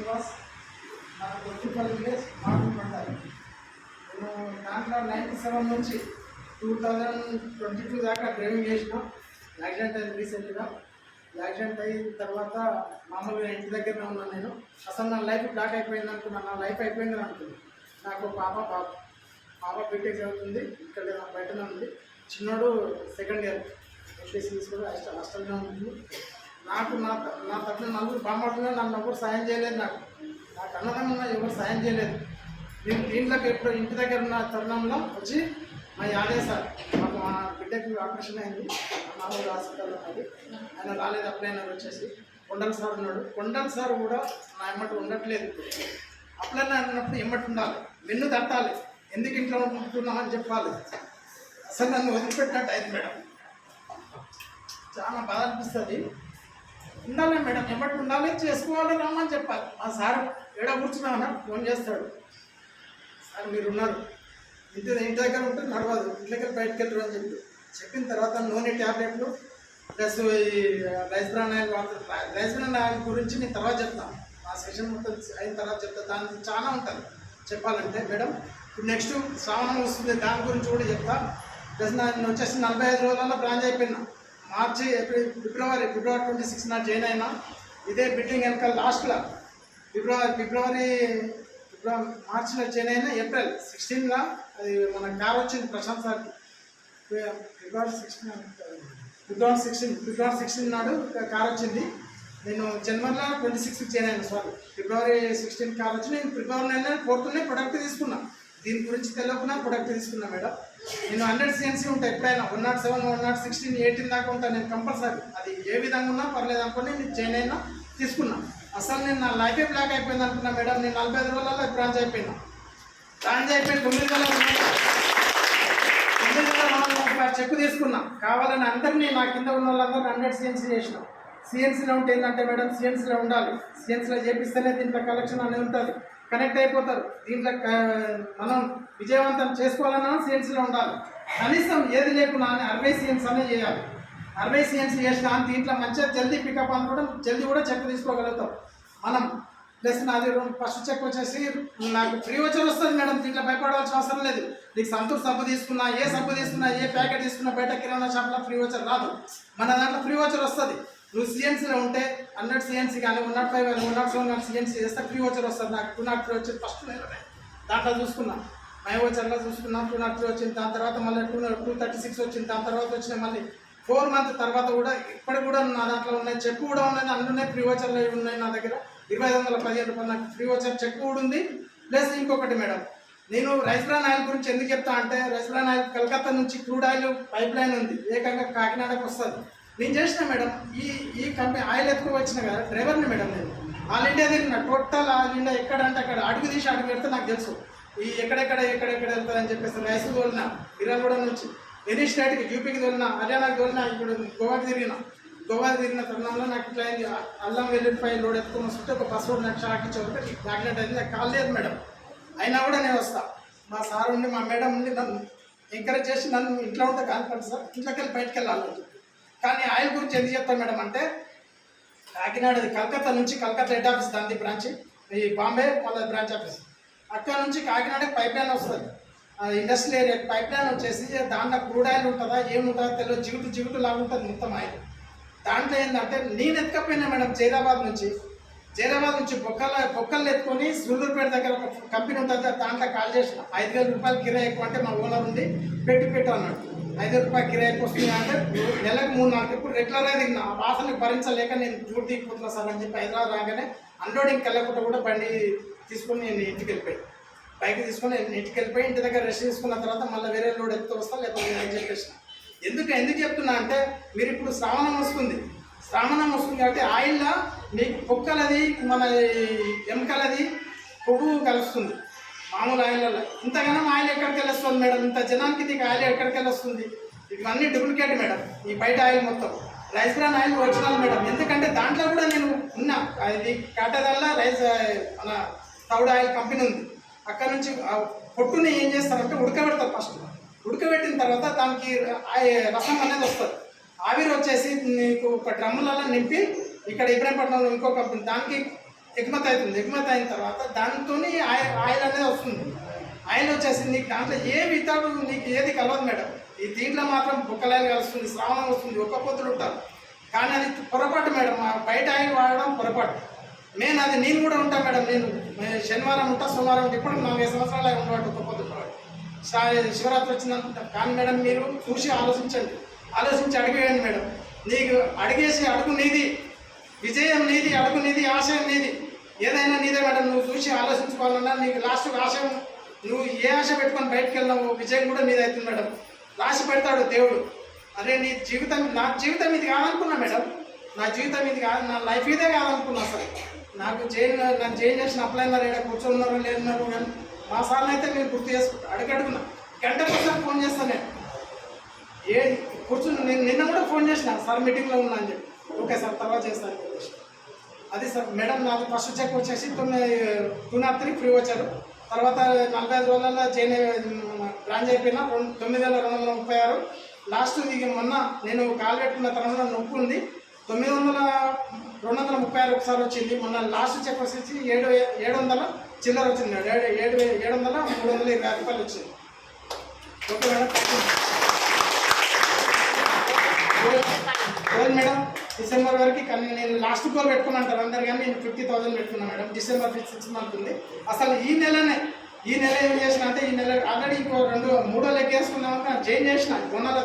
శ్రీనివాస్, నాకు కొత్తపల్లి విలేజ్ మాట్లాడతారు. నేను దాంట్లో 97 నుంచి 2022 దాకా డ్రైవింగ్ చేసిన. యాక్సిడెంట్ అయింది రీసెంట్గా. యాక్సిడెంట్ అయిన తర్వాత మామూలుగా ఇంటి దగ్గరనే ఉన్నాను. నేను అసలు నా లైఫ్ బ్లాక్ అయిపోయింది అనుకున్నాను. నా లైఫ్ అయిపోయిందని అనుకున్నాను. నాకు పాప బీటెక్ చదువుతుంది, ఇక్కడ బయటనే ఉంది. చిన్నోడు సెకండ్ ఇయర్ ఎంపీసీస్ కూడా హాస్టల్గా ఉంటుంది. నాకు నా తరఫున నలుగురు బామ్మడుగా నన్ను ఎవరు సాయం చేయలేదు. నాకు అన్నదమ్మున్నా ఎవరు సాయం చేయలేదు. నేను దీంట్లోకి ఎప్పుడు ఇంటి దగ్గర ఉన్న తరుణంలో వచ్చి మా యాదే సార్, మాకు మా బిడ్డకి ఆపరేషన్ అయింది, మామూలు హాస్పిటల్లో ఉన్నది. ఆయన రాలేదు. అప్లైనర్ వచ్చేసి కొండల సార్ ఉన్నాడు. కొండల సార్ కూడా నా ఎమ్మటి ఉండట్లేదు. అప్లైనర్ అన్నప్పుడు ఎమ్మటి ఉండాలి, వెన్ను తట్టాలి, ఎందుకు ఇంట్లో ఉంటున్నామని చెప్పాలి. అసలు నన్ను వదిలిపెట్టినట్టు అయింది మేడం. చాలా బాధ అనిపిస్తుంది. ఉండాలి మేడం, ఎమ్మటి ఉండాలి, చేసుకోవాలి, రమ్మని చెప్పాలి. మా సార్ ఏడ కూర్చున్నామన్నా ఫోన్ చేస్తాడు, సార్ మీరు ఉన్నారు, ఇంటి దగ్గర ఉంటే నడవదు, ఇంట్లోకి బయటకు వెళ్ళరు అని చెప్పిన తర్వాత నూనె ట్యాబ్లెట్లు ప్లస్ ఈ రైస్బ్రాన్ ఆయిల్ గురించి నేను తర్వాత చెప్తాను. ఆ సెషన్ మొత్తం అయిన తర్వాత చెప్తాను. దానికి చాలా ఉంటుంది చెప్పాలంటే మేడం. ఇప్పుడు నెక్స్ట్ శ్రావణం వస్తుంది, దాని గురించి కూడా చెప్తా. ప్లస్ నేను వచ్చేసి 45 రోజులలో బ్రాంచ్ అయిపోయినా. మార్చి ఫిబ్రవరి 26 నాడు జాయిన్ అయినా. ఇదే బిల్డింగ్ వెనకాల లాస్ట్లో ఫిబ్రవరి మార్చిలో జాయిన్ అయినా. ఏప్రిల్ 16గా అది మన కార్ వచ్చింది ప్రశాంత్ సార్కి. ఫిబ్రవరి 16 నాడు కార్ వచ్చింది. నేను జనవరిలో 26కి జాయిన్ అయినా. సారీ, ఫిబ్రవరి 16 కార్ వచ్చి నేను ఫిబ్రవరి 4th ప్రొడక్ట్ తీసుకున్నా. దీని గురించి తెలియకుండా ప్రొడక్ట్ తీసుకున్నా మేడం. నేను 100 CNC ఉంటాయి ఎప్పుడైనా, 107, 116, 18 దాకా ఉంటాను నేను కంపల్సరీ. అది ఏ విధంగా ఉన్నా పర్లేదు అనుకుని నేను జాయిన్ అయినా, తీసుకున్నా. అసలు నేను నా లైఫే బ్లాక్ అయిపోయింది అనుకున్నా మేడం. నేను 45 రోజులలో బ్రాంచ్ అయిపోయినా. బ్రాంచ్ అయిపోయి 9,430 చెక్కు తీసుకున్నా. కావాలని అందరినీ నా కింద ఉన్న వాళ్ళందరూ 100 CNC చేసిన. CNCలో ఉంటే ఏంటంటే మేడం, CNCలో ఉండాలి. CNCలో చేపిస్తేనే దీంట్లో కలెక్షన్ అనేది ఉంటుంది, కనెక్ట్ అయిపోతారు. దీంట్లో మనం విజయవంతం చేసుకోవాలన్నా CNCలో ఉండాలి. కనీసం ఏది లేకున్నా 60 CNC అనే చేయాలి. 60 CNC చేసినా దీంట్లో మంచిగా జల్దీ పికప్ అనుకోవడం, జల్దీ కూడా చెక్ తీసుకోగలుగుతాం మనం. ప్లస్ నాది ఫస్ట్ చెక్ వచ్చేసి నాకు ఫ్రీ వచ్చర్ వస్తుంది మేడం. దీంట్లో భయపడవలసిన అవసరం లేదు. నీకు సంతూర్ సబ్బు తీసుకున్నా, ఏ సబ్బు తీసుకున్నా, ఏ ప్యాకెట్ తీసుకున్నా బయట కిరాణా షాప్లో ఫ్రీ వచ్చర్ రాదు. మన దాంట్లో ఫ్రీ వచ్చర్ వస్తుంది. నువ్వు CNCలో ఉంటే 100 CNC కానీ 105 కానీ 107 కానీ CNC చేస్తే ఫ్రీ వచ్చర్ వస్తుంది. నాకు 203 వచ్చింది ఫస్ట్ నెలనే. దాంట్లో చూసుకున్నా, మై వచ్చర్లో చూసుకున్నా 203 వచ్చింది. దాని తర్వాత మళ్ళీ 236 వచ్చింది. దాని తర్వాత వచ్చిన మళ్ళీ 4 month తర్వాత కూడా ఇప్పటికి కూడా నా దాంట్లో ఉన్నాయి. చెక్ కూడా ఉన్నది, అందులోనే ఫ్రీ వచ్చర్లు ఉన్నాయి నా దగ్గర. 2515 రూపాయలు నాకు ఫ్రీ వచ్చర్ చెక్ కూడా ఉంది. ప్లస్ ఇంకొకటి మేడం, నేను రైస్బ్రాన్ ఆయిల్ గురించి ఎందుకు చెప్తా అంటే, రైస్బ్రాన్ ఆయిల్ కలకత్తా నుంచి క్రూడ్ ఆయిల్ పైప్ లైన్ ఉంది, ఏకంగా కాకినాడకు వస్తుంది. నేను చేసిన మేడం, ఈ కంపెనీ ఆయిల్ ఎత్తుకు వచ్చిన కదా డ్రైవర్ని మేడం. నేను ఆల్ ఇండియా తిరిగిన, టోటల్ ఆల్ ఇండియా ఎక్కడంటే అక్కడ అడుగు తీసి అడుగు పెడితే నాకు తెలుసు ఈ ఎక్కడెక్కడ వెళ్తుంది అని చెప్పేసి. రైస్ తోలిన ఇరాగూడ నుంచి ఎనీ స్టేట్కి, యూపీకి తోలిన, హర్యానాకి తోలిన, ఇప్పుడు గోవాకి తిరిగిన తరుణంలో నాకు ఇట్లా అయింది. అల్లం వెల్లుల్లిపాయ లోడ్ ఎత్తుకొని వస్తుంటే ఒక బస్ రోడ్ నాకు షాక్ ఇచ్చి ఒకటి యాక్సిడెంట్ అయింది. నాకు కాల్ లేదు మేడం, అయినా కూడా నేను వస్తా. మా సార్ ఉండి, మా మేడం ఉండి నన్ను ఎంకరేజ్ చేసి నన్ను ఇంట్లో ఉంటే కాన్ఫిడెన్స్ సార్ ఇంట్లోకి వెళ్ళి బయటకు వెళ్ళాలని చెప్పి. కానీ ఆయిల్ గురించి ఎందుకు చెప్తాను మేడం అంటే, కాకినాడ కలకత్తా నుంచి, కలకత్తా హెడ్ ఆఫీస్ దాని బ్రాంచ్, ఈ బాంబే మళ్ళీ బ్రాంచ్ ఆఫీస్. అక్కడ నుంచి కాకినాడకి పైప్ లైన్ వస్తుంది, ఇండస్ట్రియల్ ఏరియా పైప్ లైన్ వచ్చేసి. దాంట్లో క్రూడ్ ఆయిల్ ఉంటుందా ఏముంటుందో తెలియదు, జిగుటు లాగా ఉంటుంది మొత్తం ఆయిల్. దాంట్లో ఏంటంటే నేను ఎత్తుకపోయినా మేడం, జైరాబాద్ నుంచి బొక్కలు ఎత్తుకొని సూళ్ళూరుపేట దగ్గర ఒక కంపెనీ ఉంటుంది, దాంట్లో కాల్ చేసిన. 5,000 రూపాయలు కిరాయి ఎక్కువ అంటే మా ఓనర్ ఉంది, పెట్టు అన్నాడు. 5,000 రూపాయలు కిరాయి ఎక్కువ వస్తుంది అంటే నెలకు 3-4 ఇప్పుడు రెగ్యులర్గా తిన్నా. ఆ వాసనకి భరించలేక నేను డ్యూటీ దిగిపోతున్నా సార్ అని చెప్పి హైదరాబాద్ రాగానే అన్లోడింగ్కి వెళ్ళకుండా కూడా బండి తీసుకొని నేను ఇంటికి వెళ్ళిపోయి, బైక్ తీసుకొని ఇంటికి వెళ్ళిపోయి ఇంటి దగ్గర రెస్ట్ తీసుకున్న తర్వాత మళ్ళీ వేరే లోడ్ ఎత్తుకు వస్తా, లేకపోతే నేను చెప్పేసిన. ఎందుకు చెప్తున్నా అంటే, మీరు ఇప్పుడు శ్రావణం వస్తుంది కాబట్టి ఆయిల్లో మీకు పొక్కలది, మన ఎముకలది కొవ్వు కలుస్తుంది మామూలు ఆయిల్లో. ఇంతగానో ఆయిల్ ఎక్కడికి వెళ్ళొస్తుంది మేడం, ఇంత జనానికి నీకు ఆయిల్ ఎక్కడికి వెళ్ళొస్తుంది? ఇవన్నీ డూప్లికేట్ మేడం, ఈ బయట ఆయిల్ మొత్తం. రైస్బ్రాన్ ఆయిల్ ఒరిజినల్ మేడం. ఎందుకంటే దాంట్లో కూడా నేను ఉన్నా. ఇది కాటేదాల్లో మన తౌడ్ ఆయిల్ కంపెనీ ఉంది. అక్కడ నుంచి పొట్టుని ఏం చేస్తారంటే ఉడకబెడతారు. ఫస్ట్ ఉడకబెట్టిన తర్వాత దానికి రసం అనేది వస్తుంది. ఆవిరి వచ్చేసి నీకు ఒక డ్రమ్ములలో నింపి, ఇక్కడ ఇబ్రాహీంపట్నంలో ఇంకో కంపెనీ, దానికి ఎగుమతి అవుతుంది. ఎగుమతి అయిన తర్వాత దాంతో ఆయిల్ అనేది వస్తుంది. ఆయిల్ వచ్చేసి నీకు దాంట్లో ఏమి ఇతాడు నీకు ఏది కలవదు మేడం. ఈ దీంట్లో మాత్రం బుక్కలాయలు కలుస్తుంది, శ్రావణం వస్తుంది, ఒక్క పొత్తులు ఉంటారు. కానీ అది పొరపాటు మేడం, బయట ఆయిల్ వాడడం పొరపాటు. అది నేను కూడా ఉంటాను మేడం. నేను శనివారం ఉంటా, సోమవారం ఉంటా. ఇప్పుడు 4 సంవత్సరాలు ఉండేవాడు ఒక్క పొద్దు. శివరాత్రి వచ్చిందనుకుంటా. కానీ మేడం మీరు చూసి ఆలోచించండి, ఆలోచించి అడిగేయండి మేడం. నీకు అడిగేసి అడుగు నీది, విజయం నీది, అడుగు నీది, ఆశయం నీది, ఏదైనా నీదే మేడం. నువ్వు చూసి ఆలోచించుకోవాలన్నా నీకు లాస్ట్ ఆశయం, నువ్వు ఏ ఆశ పెట్టుకొని బయటకు వెళ్ళినావు విజయం కూడా నీది అవుతుంది మేడం. రాసి పెడతాడు దేవుడు. అరే నీ జీవితం, నా జీవితం ఇది కాదనుకున్నా మేడం. నా జీవితం ఇది కాదు, నా లైఫ్ ఇదే కాదనుకున్నా. అసలు నన్ను జైన్ చేసిన అప్లైనర్ ఇక్కడ కూర్చున్నారు లేదున్నారు. కానీ మా సార్లు అయితే నేను గుర్తు చేసుకుంటా, అడుగున్నా గంటకు ఒకసారి ఫోన్ చేస్తాను నేను. కూర్చుని నేను నిన్న కూడా ఫోన్ చేసిన, సార్ మీటింగ్లో ఉన్నా అని చెప్పి. ఓకే సార్ తర్వాత చేస్తాను. అది సార్ మేడం నాకు ఫస్ట్ చెక్ వచ్చేసి 203 ఫ్రీ వచ్చారు. తర్వాత 45 రోజులలో ప్లాన్ అయిపోయినా 9,236. లాస్ట్ ఇక మొన్న నేను కాల్ పెట్టుకున్న తర్వాత నొప్పి ఉంది. 236 ఒకసారి వచ్చింది. మొన్న లాస్ట్ చెక్ వచ్చేసి 700 చిల్లర వచ్చింది. 7,320 రూపాయలు వచ్చింది. Okay madam. Goal madam December వరకు. కానీ నేను లాస్ట్ గోల్ పెట్టుకున్నాను అంటారు అందరు, కానీ నేను 50,000 పెట్టుకున్నాను మేడం. డిసెంబర్ 6 మంత్ ఉంది. అసలు ఈ నెల ఏం చేసిన అంటే, ఈ నెల ఆల్రెడీ ఇంకో 2-3 లెక్క వేసుకున్నామని చేంజ్ చేసిన. బొన్నాల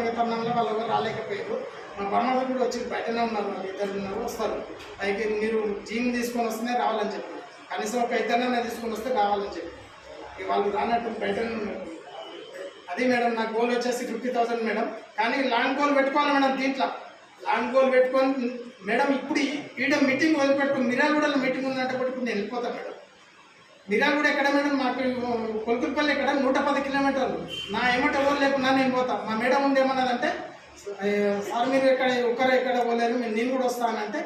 విత్తనంలో వాళ్ళు ఎవరు రాలేకపోయారు. మా బొమ్మలు కూడా వచ్చి బయటనే ఉన్నారు, వాళ్ళు 2 ఉన్నారు, వస్తారు. పైకి మీరు జీమ్ తీసుకొని వస్తేనే రావాలని చెప్పి, కనీసం ఒక 2 తీసుకొని వస్తే రావాలని చెప్పి వాళ్ళు రానట్టు బయటనే ఉన్నారు. అది మేడం నా గోల్ వచ్చేసి 50,000 మేడం. కానీ లాంగ్ గోల్ పెట్టుకోవాలి మేడం. దీంట్లో లాంగ్ గోల్ పెట్టుకొని మేడం ఇప్పుడు ఈడ మీటింగ్ వదిలిపెట్టుకుని మిర్యాలగూడలో మీటింగ్ ఉందంటే ఇప్పుడు నేను వెళ్ళిపోతాను మేడం. మిర్యాలగూడ ఎక్కడ మేడం, మాకు కొలుకులపల్లి ఎక్కడ 110 కిలోమీటర్లు. నా ఏమంటే ఎవరు లేకున్నా నేను పోతా. మా మేడం ఉంది ఏమన్నదంటే, సార్ మీరు ఎక్కడ పోలేరు, నేను కూడా వస్తానంటే,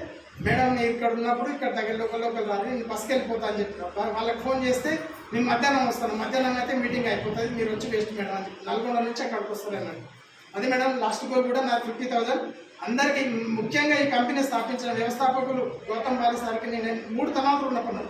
మేడం నేను ఇక్కడ ఉన్నప్పుడు ఇక్కడ దగ్గర లోకల్ రాదు, నేను బస్కి వెళ్ళిపోతా అని చెప్పిన. వాళ్ళకి ఫోన్ చేస్తే నేను మధ్యాహ్నం వస్తాను, మధ్యాహ్నం అయితే మీటింగ్ అయిపోతుంది, మీరు వచ్చి వేస్ట్ మేడం అని చెప్పి నల్గొండ నుంచి అక్కడికి వస్తారన్నాడు. అది మేడం లాస్ట్ గోల్ కూడా నాకు 50,000. అందరికీ ముఖ్యంగా ఈ కంపెనీ స్థాపించిన వ్యవస్థాపకులు గౌతమ్ బాలి సార్కి నేను 3 తనాలు ఉన్నప్పుడు